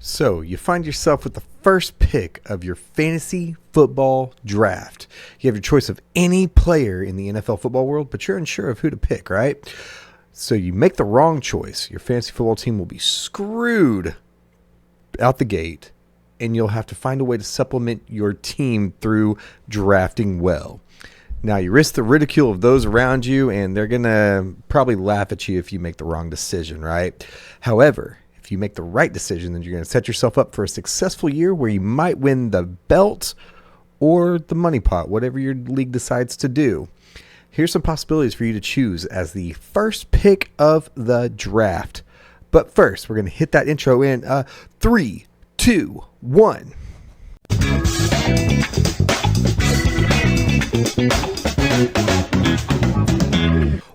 So you find yourself with the first pick of your fantasy football draft. You have your choice of any player in the NFL football world, but you're unsure of who to pick, right? So you make the wrong choice. Your fantasy football team will be screwed out the gate, and you'll have to find a way to supplement your team through drafting well. Now, you risk the ridicule of those around you, and they're going to probably laugh at you if you make the wrong decision, right? However, if you make the right decision, then you're going to set yourself up for a successful year where you might win the belt or the money pot, whatever your league decides to do. Here's some possibilities for you to choose as the first pick of the draft. But first, we're going to hit that intro in 3, 2, 1.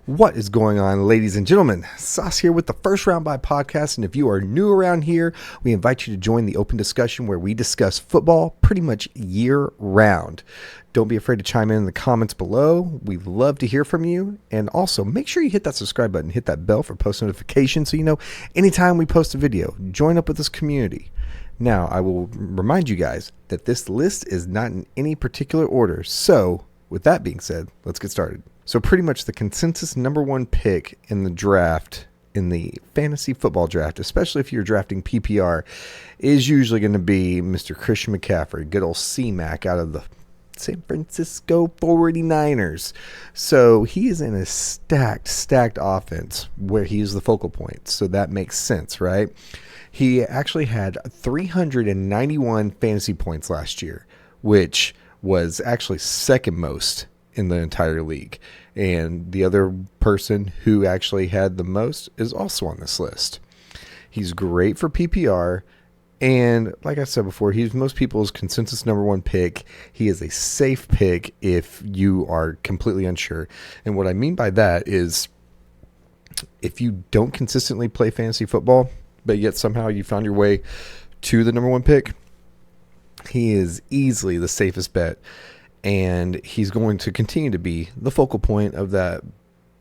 What is going on, ladies and gentlemen? Soss here with the First Round By podcast, and if you are new around here, we invite you to join the open discussion where we discuss football pretty much year-round. Don't be afraid to chime in the comments below. We love to hear from you, and also make sure you hit that subscribe button, hit that bell for post notifications so you know anytime we post a video. Join up with this community. Now, I will remind you guys that this list is not in any particular order, so with that being said, let's get started. So pretty much the consensus number one pick in the draft, in the fantasy football draft, especially if you're drafting PPR, is usually going to be Mr. Christian McCaffrey, good old C-Mac out of the San Francisco 49ers. So he is in a stacked offense where he is the focal point. So that makes sense, right? He actually had 391 fantasy points last year, which was actually second most in the entire league. And the other person who actually had the most is also on this list. He's great for PPR. And like I said before, he's most people's consensus number one pick. He is a safe pick if you are completely unsure. And what I mean by that is if you don't consistently play fantasy football, but yet somehow you found your way to the number one pick, he is easily the safest bet. And he's going to continue to be the focal point of that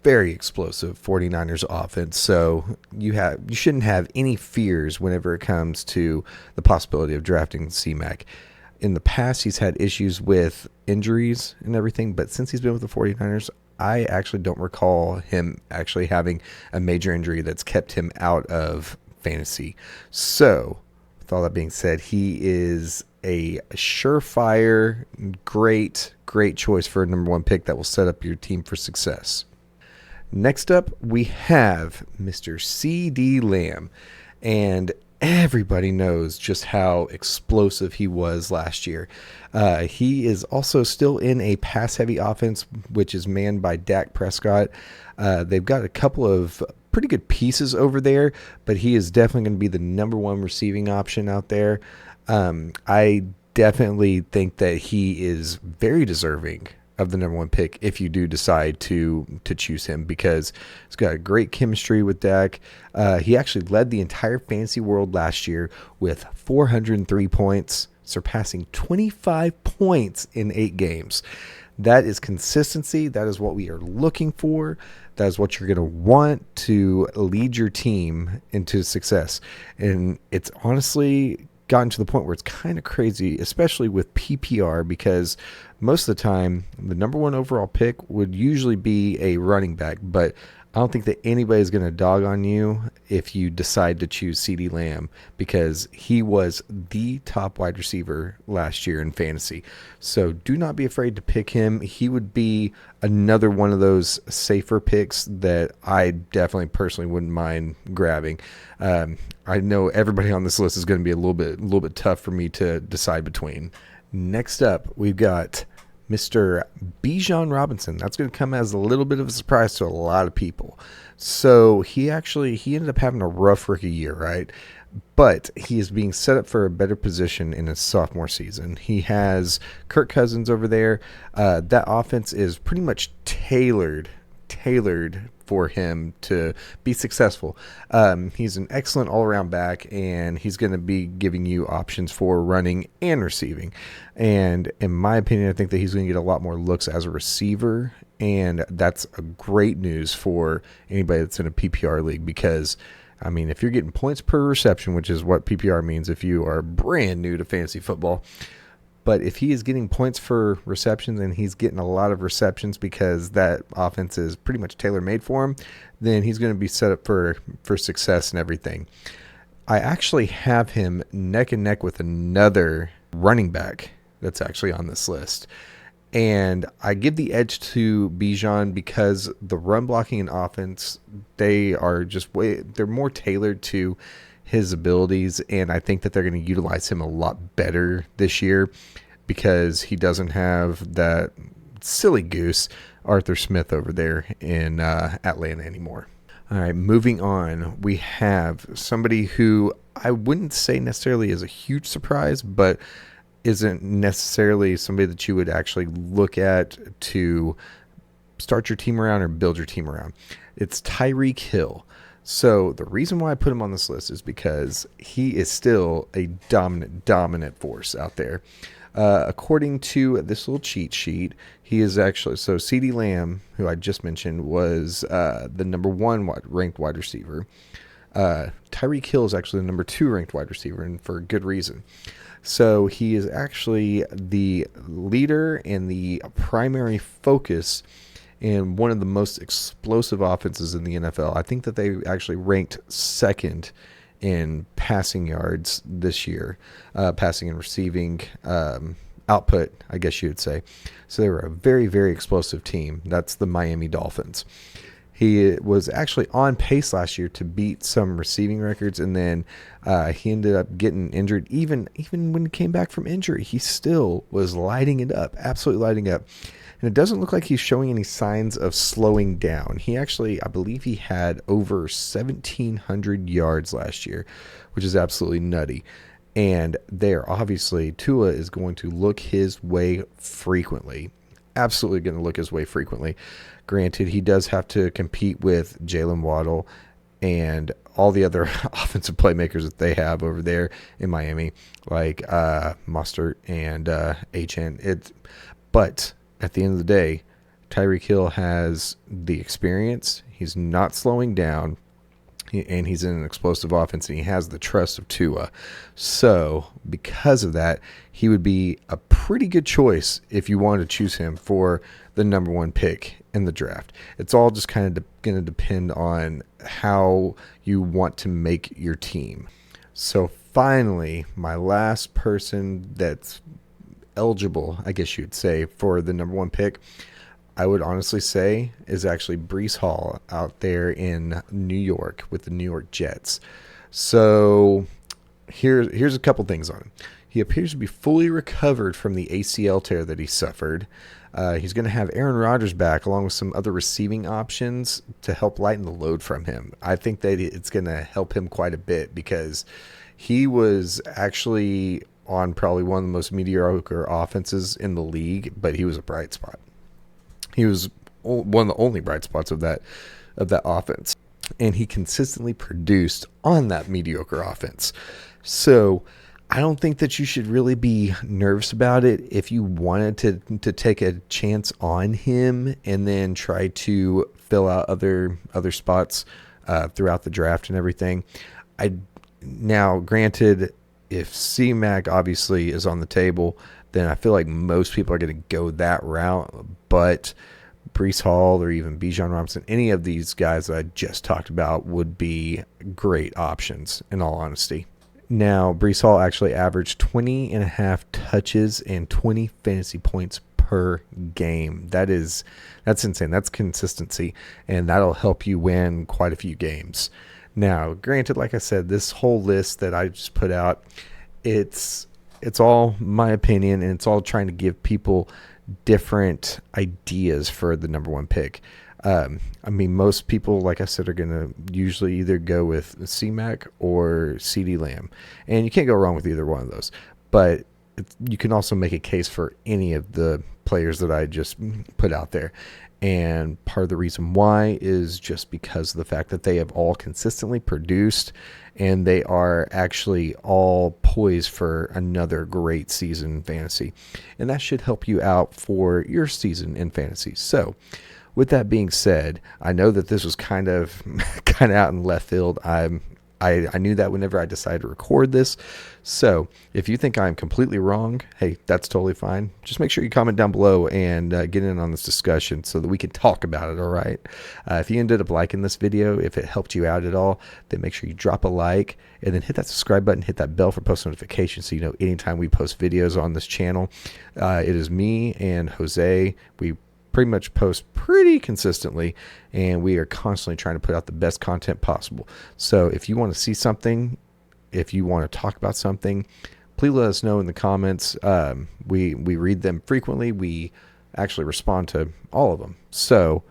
very explosive 49ers offense. So you shouldn't have any fears whenever it comes to the possibility of drafting C-Mac. In the past, he's had issues with injuries and everything, but since he's been with the 49ers, I actually don't recall him actually having a major injury that's kept him out of fantasy. So with all that being said, he is a surefire, great choice for a number one pick that will set up your team for success. Next up, we have Mr. C.D. Lamb, and everybody knows just how explosive he was last year. He is also still in a pass-heavy offense, which is manned by Dak Prescott. They've got a couple of pretty good pieces over there, but he is definitely going to be the number one receiving option out there. I definitely think that he is very deserving of the number one pick if you do decide to choose him, because he's got a great chemistry with Dak. He actually led the entire fantasy world last year with 403 points, surpassing 25 points in 8 games. That is consistency. That is what we are looking for. That is what you're going to want to lead your team into success. And it's honestly gotten to the point where it's kind of crazy, especially with PPR, because most of the time the number one overall pick would usually be a running back, but I don't think that anybody's going to dog on you if you decide to choose CeeDee Lamb, because he was the top wide receiver last year in fantasy. So do not be afraid to pick him. He would be another one of those safer picks that I definitely personally wouldn't mind grabbing. I know everybody on this list is going to be a little bit tough for me to decide between. Next up, we've got Mr. Bijan Robinson. That's going to come as a little bit of a surprise to a lot of people. So he ended up having a rough rookie year, right? But he is being set up for a better position in his sophomore season. He has Kirk Cousins over there. That offense is pretty much tailored for him to be successful. He's an excellent all-around back, and he's going to be giving you options for running and receiving. And in my opinion, I think that he's going to get a lot more looks as a receiver, and that's a great news for anybody that's in a PPR league, because I mean, if you're getting points per reception, which is what PPR means if you are brand new to fantasy football, but if he is getting points for receptions and he's getting a lot of receptions because that offense is pretty much tailor-made for him, then he's going to be set up for success and everything. I actually have him neck and neck with another running back that's actually on this list. And I give the edge to Bijan because the run blocking and offense, they're more tailored to his abilities. And I think that they're going to utilize him a lot better this year because he doesn't have that silly goose Arthur Smith over there in Atlanta anymore. All right, moving on, we have somebody who I wouldn't say necessarily is a huge surprise, but isn't necessarily somebody that you would actually look at to start your team around or build your team around. It's Tyreek Hill. So the reason why I put him on this list is because he is still a dominant force out there. According to this little cheat sheet, he is actually, so CeeDee Lamb, who I just mentioned, was the number 1 ranked wide receiver. Tyreek Hill is actually the number 2 ranked wide receiver, and for good reason. So he is actually the leader and the primary focus in one of the most explosive offenses in the NFL. I think that they actually ranked second in passing yards this year, passing and receiving output, I guess you would say. So they were a very, very explosive team. That's the Miami Dolphins. He was actually on pace last year to beat some receiving records, and then he ended up getting injured. Even when he came back from injury, he still was lighting it up, absolutely lighting up. And it doesn't look like he's showing any signs of slowing down. He actually, I believe he had over 1,700 yards last year, which is absolutely nutty. And there, obviously, Tua is going to look his way frequently. Absolutely going to look his way frequently. Granted, he does have to compete with Jalen Waddle and all the other offensive playmakers that they have over there in Miami, like Mostert and HN. But at the end of the day, Tyreek Hill has the experience. He's not slowing down, and he's in an explosive offense, and he has the trust of Tua. So because of that, he would be a pretty good choice if you wanted to choose him for the number 1 pick in the draft. It's all just kind of going to depend on how you want to make your team. So finally, my last person that's eligible, I guess you'd say, for the number 1 pick, I would honestly say is actually Breece Hall out there in New York with the New York Jets. So here's a couple things on him. He appears to be fully recovered from the ACL tear that he suffered. He's going to have Aaron Rodgers back along with some other receiving options to help lighten the load from him. I think that it's going to help him quite a bit because he was actually on probably one of the most mediocre offenses in the league, but he was a bright spot. He was one of the only bright spots of that offense, and he consistently produced on that mediocre offense. So I don't think that you should really be nervous about it if you wanted to take a chance on him and then try to fill out other spots throughout the draft and everything. Now, granted, if C-Mac obviously is on the table, then I feel like most people are going to go that route. But Breece Hall or even Bijan Robinson, any of these guys that I just talked about would be great options, in all honesty. Now, Breece Hall actually averaged 20.5 touches and 20 fantasy points per game. That's insane. That's consistency, and that'll help you win quite a few games. Now, granted, like I said, this whole list that I just put out, it's all my opinion, and it's all trying to give people different ideas for the number 1 pick. I mean, most people, like I said, are going to usually either go with C-Mac or CeeDee Lamb, and you can't go wrong with either one of those. But you can also make a case for any of the players that I just put out there. And part of the reason why is just because of the fact that they have all consistently produced, and they are actually all poised for another great season in fantasy. And that should help you out for your season in fantasy. So with that being said, I know that this was kind of kind of out in left field. I knew that whenever I decided to record this. So if you think I'm completely wrong, hey, that's totally fine. Just make sure you comment down below and get in on this discussion so that we can talk about it, all right? If you ended up liking this video, if it helped you out at all, then make sure you drop a like and then hit that subscribe button, hit that bell for post notifications so you know anytime we post videos on this channel. It is me and Jose. We pretty much post pretty consistently, and we are constantly trying to put out the best content possible. So if you want to see something, if you want to talk about something, please let us know in the comments. We read them frequently. We actually respond to all of them. So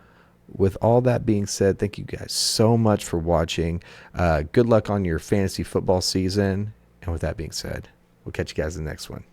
with all that being said, thank you guys so much for watching. Good luck on your fantasy football season. And with that being said, we'll catch you guys in the next one.